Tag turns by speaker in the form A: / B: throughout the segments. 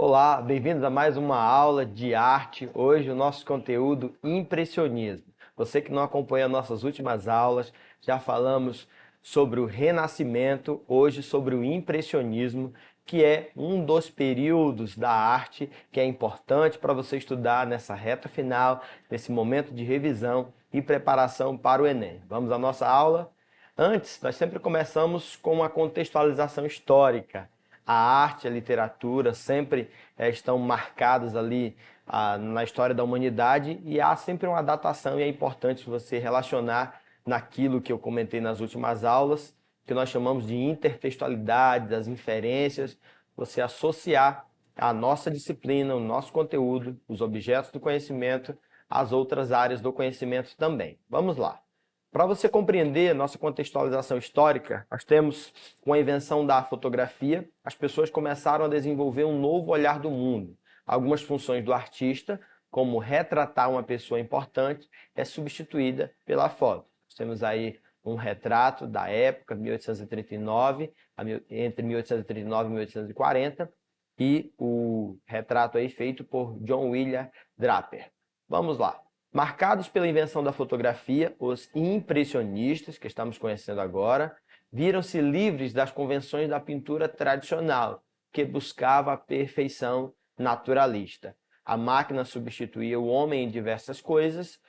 A: Olá, bem-vindos a mais uma aula de arte. Hoje o nosso conteúdo impressionismo. Você que não acompanha nossas últimas aulas, já falamos sobre o Renascimento, hoje sobre o impressionismo, que é um dos períodos da arte que é importante para você estudar nessa reta final, nesse momento de revisão e preparação para o Enem. Vamos à nossa aula? Antes, nós sempre começamos com uma contextualização histórica. A arte e a literatura sempre estão marcados ali na história da humanidade e há sempre uma datação e é importante você relacionar naquilo que eu comentei nas últimas aulas, que nós chamamos de intertextualidade, das inferências, você associar a nossa disciplina, o nosso conteúdo, os objetos do conhecimento, às outras áreas do conhecimento também. Vamos lá. Para você compreender a nossa contextualização histórica, nós temos, com a invenção da fotografia, as pessoas começaram a desenvolver um novo olhar do mundo. Algumas funções do artista, como retratar uma pessoa importante, é substituída pela foto. Nós temos aí um retrato da época, 1839, entre 1839 e 1840, e o retrato aí feito por John William Draper. Vamos lá. Marcados pela invenção da fotografia, os impressionistas, que estamos conhecendo agora, viram-se livres das convenções da pintura tradicional, que buscava a perfeição naturalista. A máquina substituía o homem em diversas coisas,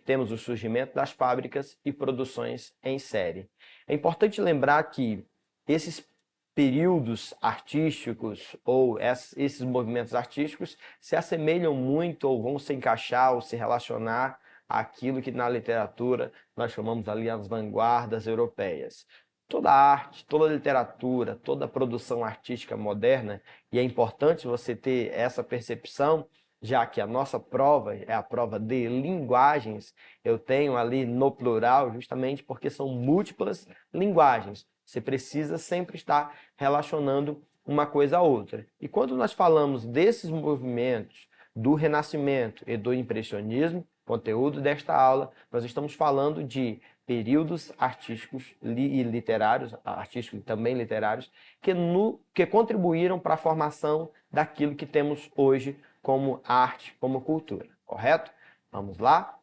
A: temos o surgimento das fábricas e produções em série. É importante lembrar que esses períodos artísticos ou esses movimentos artísticos se assemelham muito ou vão se encaixar ou se relacionar àquilo que na literatura nós chamamos ali as vanguardas europeias. Toda arte, toda literatura, toda produção artística moderna, e é importante você ter essa percepção, já que a nossa prova é a prova de linguagens, eu tenho ali no plural justamente porque são múltiplas linguagens. Você precisa sempre estar relacionando uma coisa a outra. E quando nós falamos desses movimentos do Renascimento e do Impressionismo, conteúdo desta aula, nós estamos falando de períodos artísticos e literários, artísticos e também literários, que contribuíram para a formação daquilo que temos hoje como arte, como cultura, correto? Vamos lá?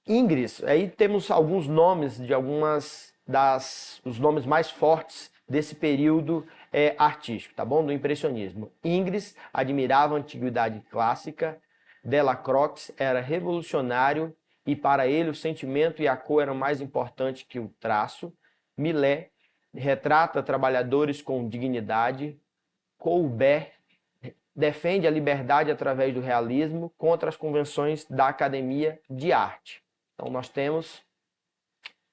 A: Ingres, aí temos alguns nomes de os nomes mais fortes desse período artístico, tá bom? Do impressionismo. Ingres admirava a antiguidade clássica, Delacroix era revolucionário e para ele o sentimento e a cor eram mais importantes que o traço. Millet retrata trabalhadores com dignidade. Colbert defende a liberdade através do realismo contra as convenções da Academia de Arte. Então, nós temos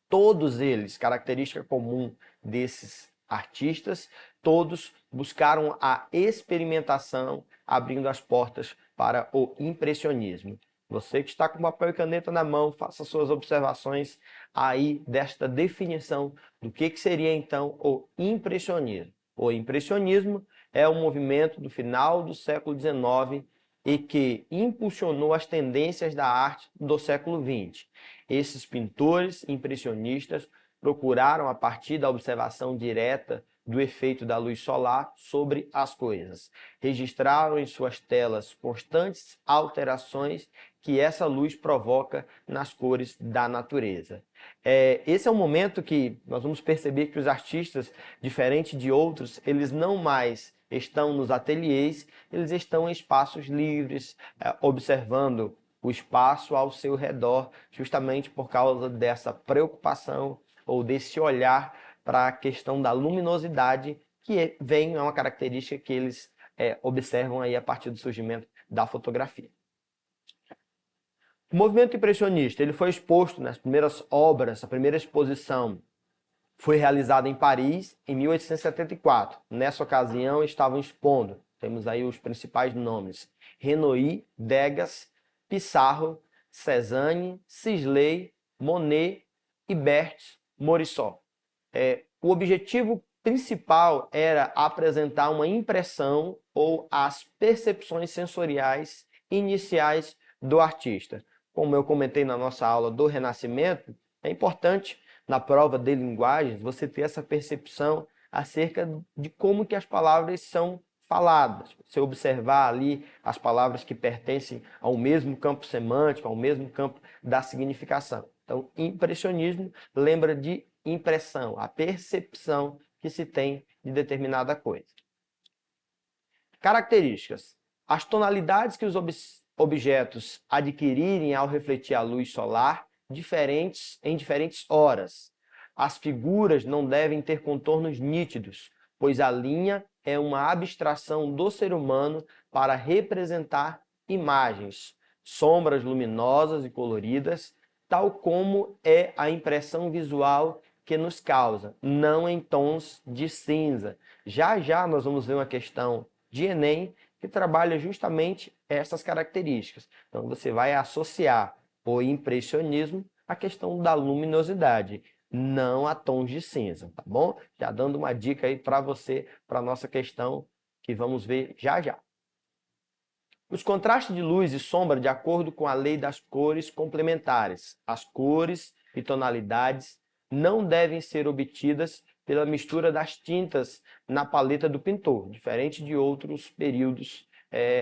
A: todos eles, característica comum desses artistas, todos buscaram a experimentação, abrindo as portas para o impressionismo. Você que está com papel e caneta na mão, faça suas observações aí desta definição do que seria então o impressionismo. O impressionismo é um movimento do final do século XIX e que impulsionou as tendências da arte do século XX. Esses pintores impressionistas procuraram, a partir da observação direta do efeito da luz solar sobre as coisas, registraram em suas telas constantes alterações que essa luz provoca nas cores da natureza. Esse é um momento que nós vamos perceber que os artistas, diferente de outros, eles não mais estão nos ateliês, eles estão em espaços livres, observando o espaço ao seu redor, justamente por causa dessa preocupação ou desse olhar para a questão da luminosidade, que é uma característica que eles observam aí a partir do surgimento da fotografia. O movimento impressionista ele foi exposto nas primeiras obras, a primeira exposição foi realizada em Paris em 1874. Nessa ocasião estavam expondo, temos aí os principais nomes, Renoir, Degas, Pissarro, Cézanne, Sisley, Monet e Berthe Morisot. O objetivo principal era apresentar uma impressão ou as percepções sensoriais iniciais do artista. Como eu comentei na nossa aula do Renascimento, é importante na prova de linguagens você ter essa percepção acerca de como que as palavras são faladas. Você observar ali as palavras que pertencem ao mesmo campo semântico, ao mesmo campo da significação. Então, impressionismo lembra de impressão, a percepção que se tem de determinada coisa. Características. As tonalidades que os objetos adquirirem ao refletir a luz solar em diferentes horas. As figuras não devem ter contornos nítidos, pois a linha é uma abstração do ser humano para representar imagens, sombras luminosas e coloridas, tal como é a impressão visual que nos causa, não em tons de cinza. Já já nós vamos ver uma questão de Enem que trabalha justamente essas características. Então você vai associar o impressionismo à questão da luminosidade, não a tons de cinza, tá bom? Já dando uma dica aí para você, para a nossa questão que vamos ver já já. Os contrastes de luz e sombra de acordo com a lei das cores complementares. As cores e tonalidades não devem ser obtidas pela mistura das tintas na paleta do pintor, diferente de outros períodos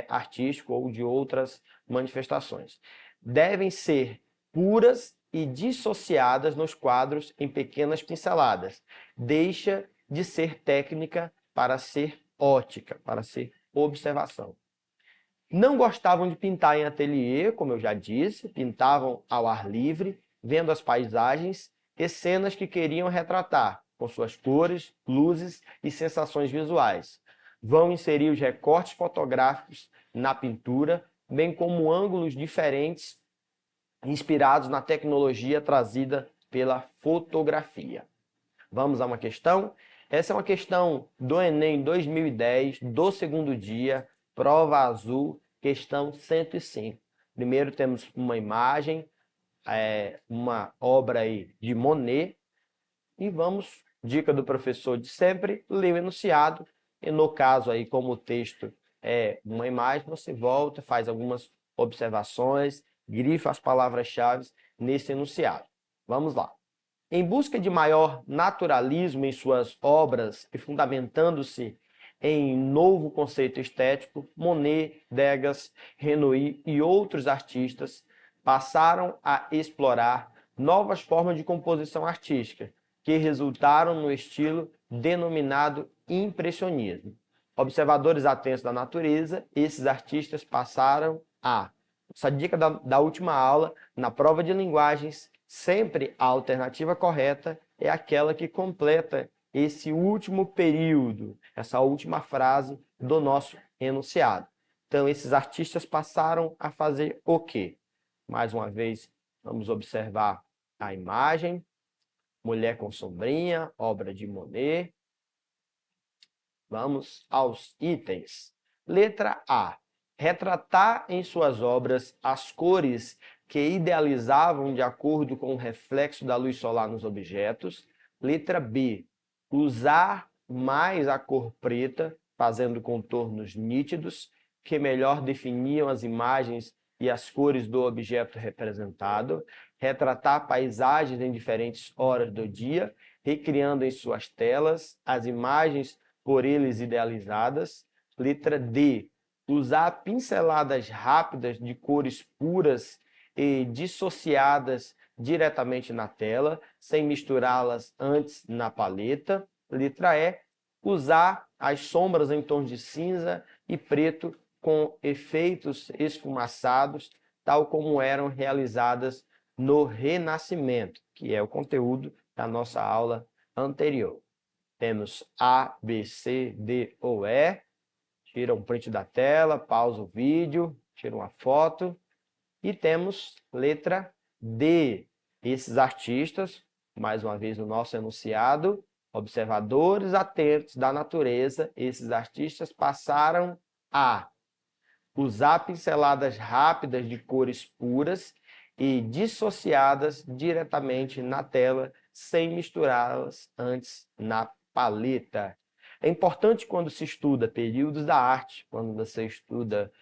A: artísticos ou de outras manifestações. Devem ser puras e dissociadas nos quadros em pequenas pinceladas. Deixa de ser técnica para ser ótica, para ser observação. Não gostavam de pintar em ateliê, como eu já disse, pintavam ao ar livre, vendo as paisagens e cenas que queriam retratar, com suas cores, luzes e sensações visuais. Vão inserir os recortes fotográficos na pintura, bem como ângulos diferentes inspirados na tecnologia trazida pela fotografia. Vamos a uma questão? Essa é uma questão do Enem 2010, do segundo dia, prova azul, questão 105. Primeiro temos uma imagem, uma obra aí de Monet, e vamos, dica do professor de sempre, ler o enunciado, e no caso aí, como o texto é uma imagem, você volta, faz algumas observações, grifa as palavras-chave nesse enunciado. Vamos lá. Em busca de maior naturalismo em suas obras e fundamentando-se em novo conceito estético, Monet, Degas, Renoir e outros artistas passaram a explorar novas formas de composição artística, que resultaram no estilo denominado impressionismo. Observadores atentos da natureza, esses artistas passaram a... Essa dica da última aula, na prova de linguagens, sempre a alternativa correta é aquela que completa esse último período, essa última frase do nosso enunciado. Então, esses artistas passaram a fazer o quê? Mais uma vez, vamos observar a imagem. Mulher com sombrinha, obra de Monet. Vamos aos itens. Letra A. Retratar em suas obras as cores que idealizavam de acordo com o reflexo da luz solar nos objetos. Letra B. Usar mais a cor preta, fazendo contornos nítidos, que melhor definiam as imagens e as cores do objeto representado. Retratar paisagens em diferentes horas do dia, recriando em suas telas as imagens por eles idealizadas. Letra D. Usar pinceladas rápidas de cores puras e dissociadas diretamente na tela, sem misturá-las antes na paleta. Letra E. Usar as sombras em tons de cinza e preto com efeitos esfumaçados, tal como eram realizadas no Renascimento, que é o conteúdo da nossa aula anterior. Temos A, B, C, D ou E. Tira um print da tela, pausa o vídeo, tira uma foto. E temos letra D. Esses artistas, mais uma vez no nosso enunciado, observadores atentos da natureza, esses artistas passaram a usar pinceladas rápidas de cores puras e dissociadas diretamente na tela, sem misturá-las antes na paleta. É importante quando se estuda períodos da arte, quando você estuda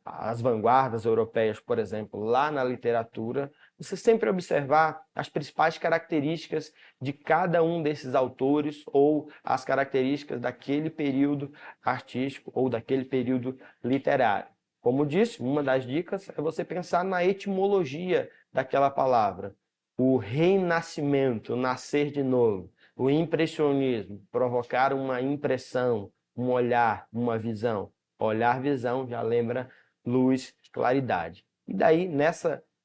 A: as vanguardas europeias, por exemplo, lá na literatura, você sempre observar as principais características de cada um desses autores ou as características daquele período artístico ou daquele período literário. Como disse, uma das dicas é você pensar na etimologia daquela palavra. O renascimento, nascer de novo. O impressionismo, provocar uma impressão, um olhar, uma visão. Olhar, visão, já lembra luz, claridade. E daí,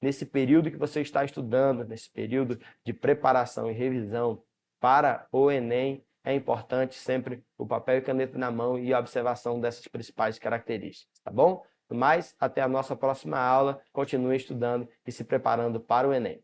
A: nesse período que você está estudando, nesse período de preparação e revisão para o Enem, é importante sempre o papel e caneta na mão e a observação dessas principais características, tá bom? Mas até a nossa próxima aula, continue estudando e se preparando para o Enem.